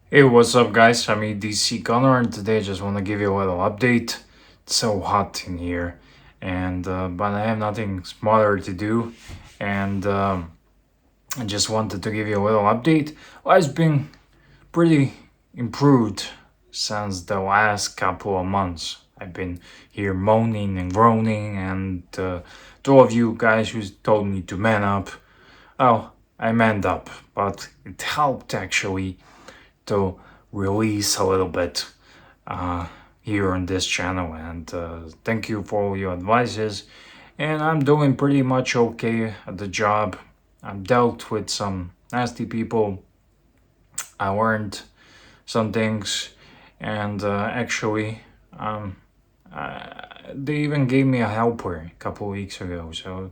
Hey, what's up, guys? I'm EDC Connor, and today I just want to give you a little update. It's so hot in here, and but I have nothing smarter to do, and I just wanted to give you a little update. Life's been pretty improved since the last couple of months. I've been here moaning and groaning, and to all of you guys who told me to man up, well, I manned up, but it helped actually to release a little bit uh, here on this channel. And thank you for all your advices. And I'm doing pretty much okay at the job. I've dealt with some nasty people. I learned some things, and actually, um, they even gave me a helper a couple weeks ago. So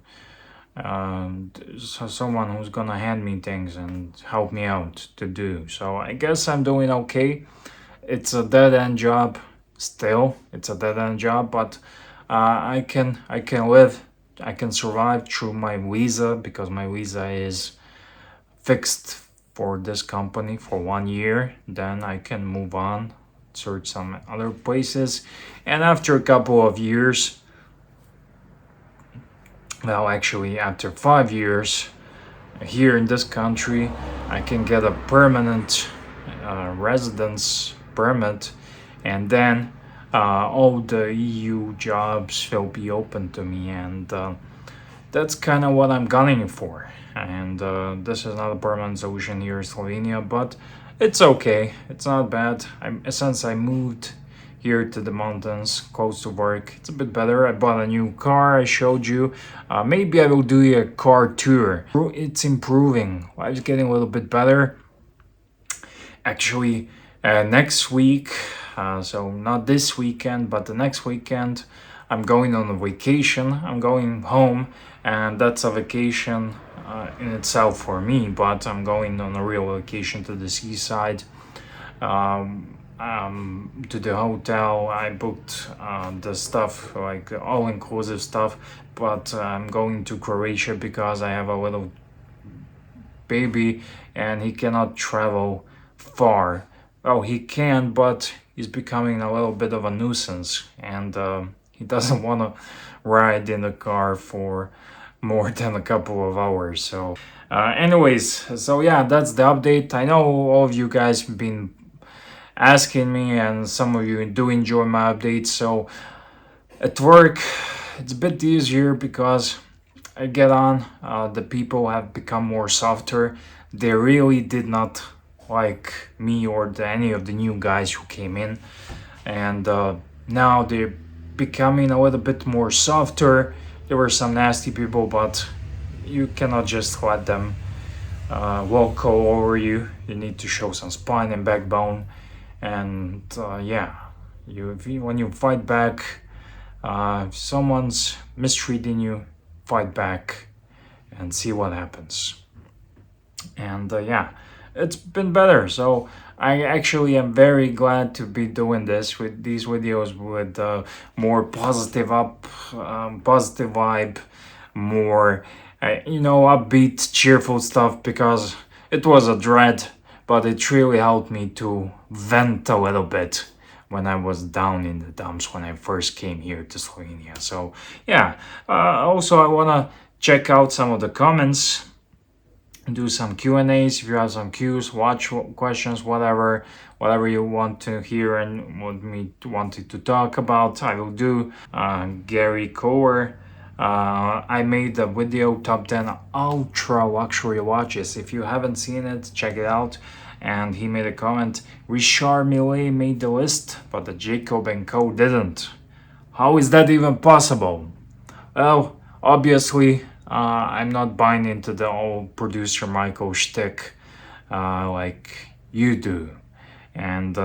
someone who's gonna hand me things and help me out to do. So I guess I'm doing okay. It's a dead end job still. It's a dead end job, but I can live. I can survive through my visa because my visa is fixed for this company for 1 year. Then I can move on, search some other places, and after a couple of years, well, actually after 5 years here in this country, I can get a permanent residence permit, and then all the EU jobs will be open to me, and that's kind of what I'm gunning for. And this is not a permanent solution here in Slovenia, but it's okay. It's not bad. Since I moved here to the mountains, close to work, it's a bit better. I bought a new car. I showed you. Maybe I will do a car tour. It's improving. Life's getting a little bit better. Actually, next week, so not this weekend, but the next weekend, I'm going on a vacation. I'm going home, and that's a vacation in itself for me, but I'm going on a real vacation to the seaside. To the hotel, I booked the stuff, like all inclusive stuff, but I'm going to Croatia because I have a little baby and he cannot travel far. Well, he can, but he's becoming a little bit of a nuisance, and he doesn't want to ride in the car for more than a couple of hours. So yeah, that's the update. I know all of you guys have been asking me, and some of you do enjoy my updates. So at work, it's a bit easier because I get on. The people have become more softer. They really did not like me or any of the new guys who came in, and now they're becoming a little bit more softer. There were some nasty people, but you cannot just let them walk all over you. You need to show some spine and backbone, and yeah, when you fight back, if someone's mistreating you, fight back and see what happens. And yeah, it's been better. So I actually am very glad to be doing this with these videos with more positive vibe, more upbeat, cheerful stuff, because it was a dread, but it really helped me to vent a little bit when I was down in the dumps when I first came here to Slovenia. So yeah, also I wanna check out some of the comments, do some Q&As if you have some Q's, watch questions, whatever you want to hear and wanted to talk about, I will do. Gary Cower, I made a video top 10 ultra luxury watches. If you haven't seen it, check it out. And he made a comment: Richard Mille made the list, but the Jacob & Co didn't. How is that even possible? Well, obviously, I'm not buying into the old producer Michael shtick like you do. And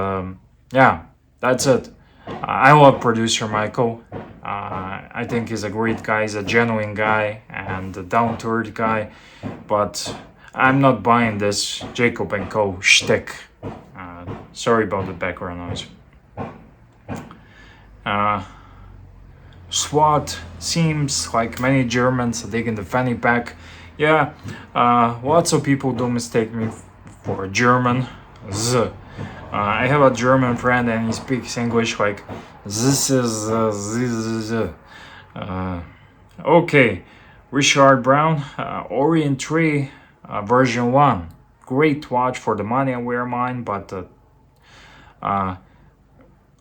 yeah, that's it. I love producer Michael. I think he's a great guy. He's a genuine guy and a down-to-earth guy. But I'm not buying this Jacob & Co shtick. Sorry about the background noise. SWAT seems like many Germans are taking the fanny pack. Yeah, lots of people do mistake me for a German. I have a German friend and he speaks English like this is this. Uh, okay, Richard Brown, Orient 3, version 1. Great watch for the money I wear mine, but uh,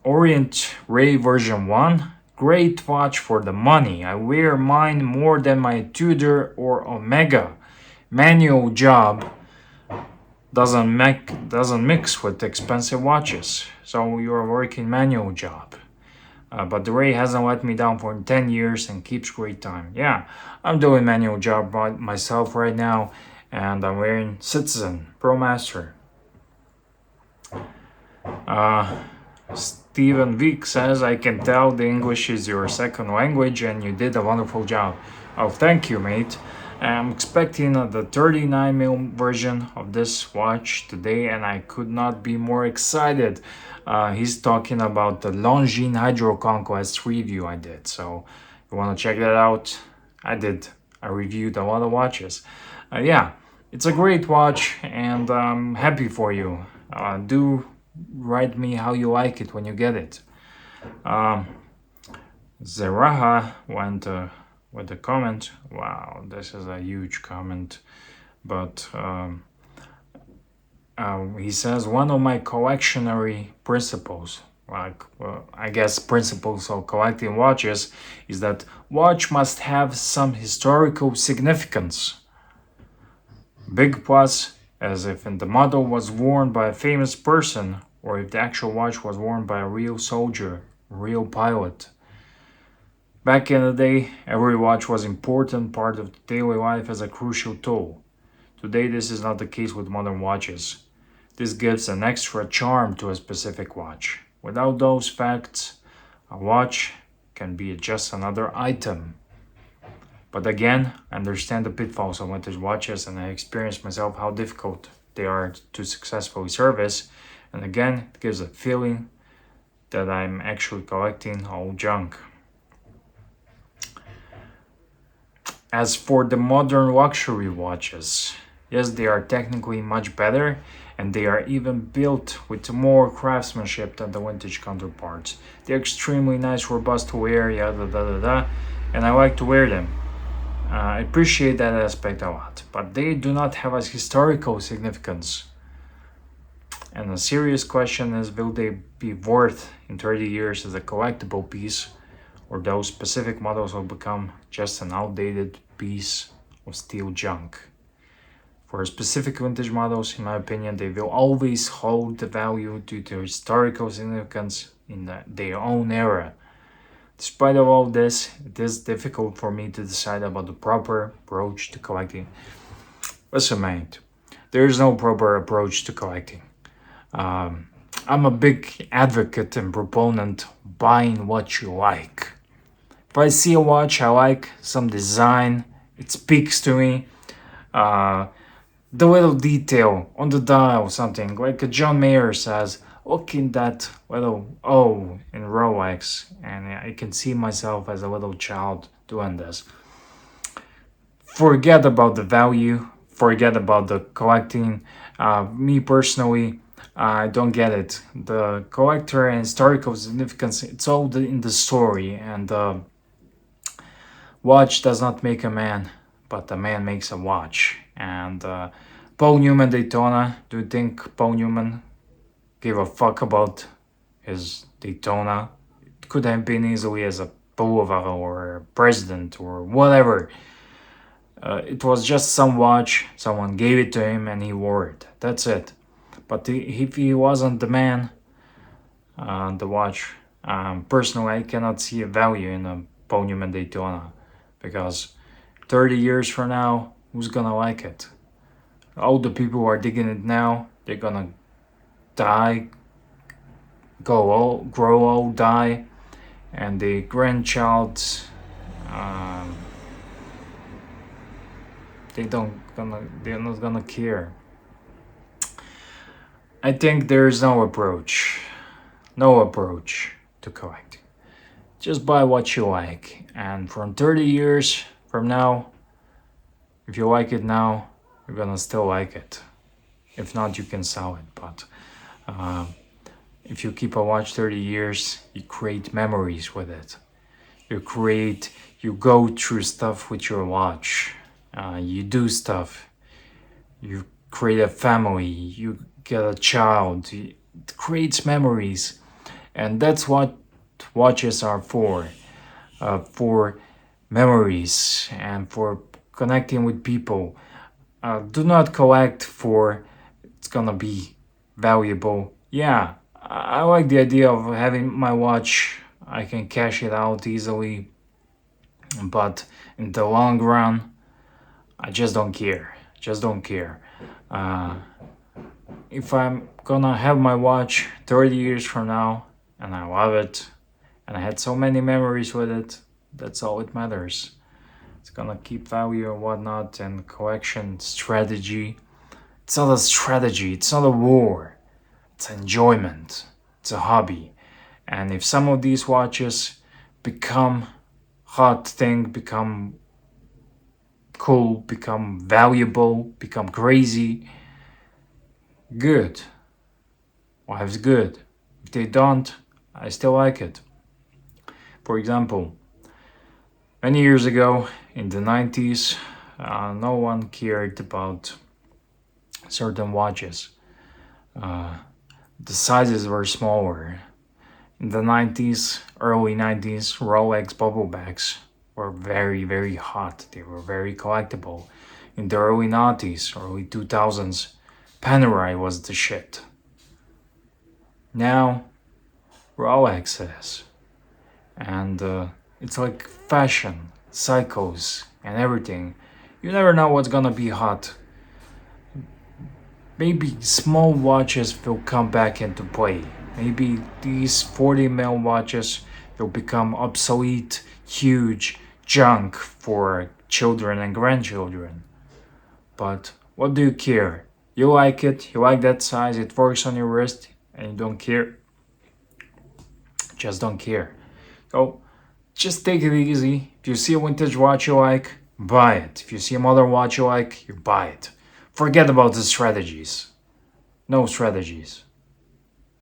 Orient Ray version 1. Great watch for the money. I wear mine more than my Tudor or Omega. Manual job doesn't mix with expensive watches. So you're working manual job. But the Ray hasn't let me down for 10 years and keeps great time. Yeah, I'm doing manual job by myself right now, and I'm wearing Citizen Pro Master. Stephen Vick says, I can tell the English is your second language and you did a wonderful job. Oh, thank you, mate. I'm expecting the 39mm version of this watch today and I could not be more excited. He's talking about the Longines Hydro Conquest review I did. So if you want to check that out, I did. I reviewed a lot of watches. Yeah, it's a great watch and I'm happy for you. Do write me how you like it when you get it. Zeraha went with a comment. Wow, this is a huge comment. But he says, one of my collectionary principles, I guess principles of collecting watches, is that watch must have some historical significance. Big plus, as if the model was worn by a famous person, or if the actual watch was worn by a real soldier, real pilot. Back in the day, every watch was an important part of daily life as a crucial tool. Today, this is not the case with modern watches. This gives an extra charm to a specific watch. Without those facts, a watch can be just another item. But again, I understand the pitfalls of vintage watches and I experience myself how difficult they are to successfully service. And again, it gives a feeling that I'm actually collecting old junk. As for the modern luxury watches, yes, they are technically much better and they are even built with more craftsmanship than the vintage counterparts. They're extremely nice, robust to wear, and I like to wear them. I appreciate that aspect a lot, but they do not have a historical significance. And a serious question is, will they be worth in 30 years as a collectible piece, or those specific models will become just an outdated piece of steel junk? For specific vintage models, in my opinion, they will always hold the value due to historical significance in their own era. Despite of all this, it is difficult for me to decide about the proper approach to collecting. Listen, mate, there is no proper approach to collecting. I'm a big advocate and proponent of buying what you like. If I see a watch I like, some design, it speaks to me. The little detail on the dial, something like John Mayer says, look in that little O in Rolex, and I can see myself as a little child doing this. Forget about the value, forget about the collecting. Me personally, I don't get it. The collector and historical significance, it's all in the story, and watch does not make a man, but a man makes a watch. And Paul Newman Daytona, do you think Paul Newman gave a fuck about his Daytona? It could have been easily as a boulevard or a president or whatever. It was just some watch, someone gave it to him and he wore it. That's it. But if he wasn't the man, the watch, personally I cannot see a value in a Paul Newman Daytona, because 30 years from now, who's gonna like it? All the people who are digging it now, they're gonna die, grow old, die, and the grandchild, they're not gonna care. I think there's no approach to collecting. Just buy what you like, and from 30 years from now, if you like it now, you're gonna still like it. If not, you can sell it, but If you keep a watch 30 years, you create memories with it. You go through stuff with your watch. You do stuff. You create a family. You get a child. It creates memories. And that's what watches are for memories and for connecting with people. Do not collect for it's gonna be valuable. Yeah, I like the idea of having my watch. I can cash it out easily, but in the long run, I just don't care. Just don't care. Uh, if I'm gonna have my watch 30 years from now and I love it and I had so many memories with it, that's all it matters. It's gonna keep value and whatnot and collection strategy. It's not a strategy, it's not a war, it's enjoyment, it's a hobby. And if some of these watches become hot thing, become cool, become valuable, become crazy, good. Life's good. If they don't, I still like it. For example, many years ago in the 90s, no one cared about certain watches. The sizes were smaller. In the 90s, early 90s, Rolex bubble bags were very, very hot. They were very collectible. In the early 90s, early 2000s, Panerai was the shit. Now, Rolex is. And it's like fashion, cycles, and everything. You never know what's gonna be hot. Maybe small watches will come back into play. Maybe these 40 mil watches will become obsolete, huge junk for children and grandchildren. But what do you care? You like it, you like that size, it works on your wrist, and you don't care. Just don't care. So just take it easy. If you see a vintage watch you like, buy it. If you see a modern watch you like, you buy it. Forget about the strategies. No strategies.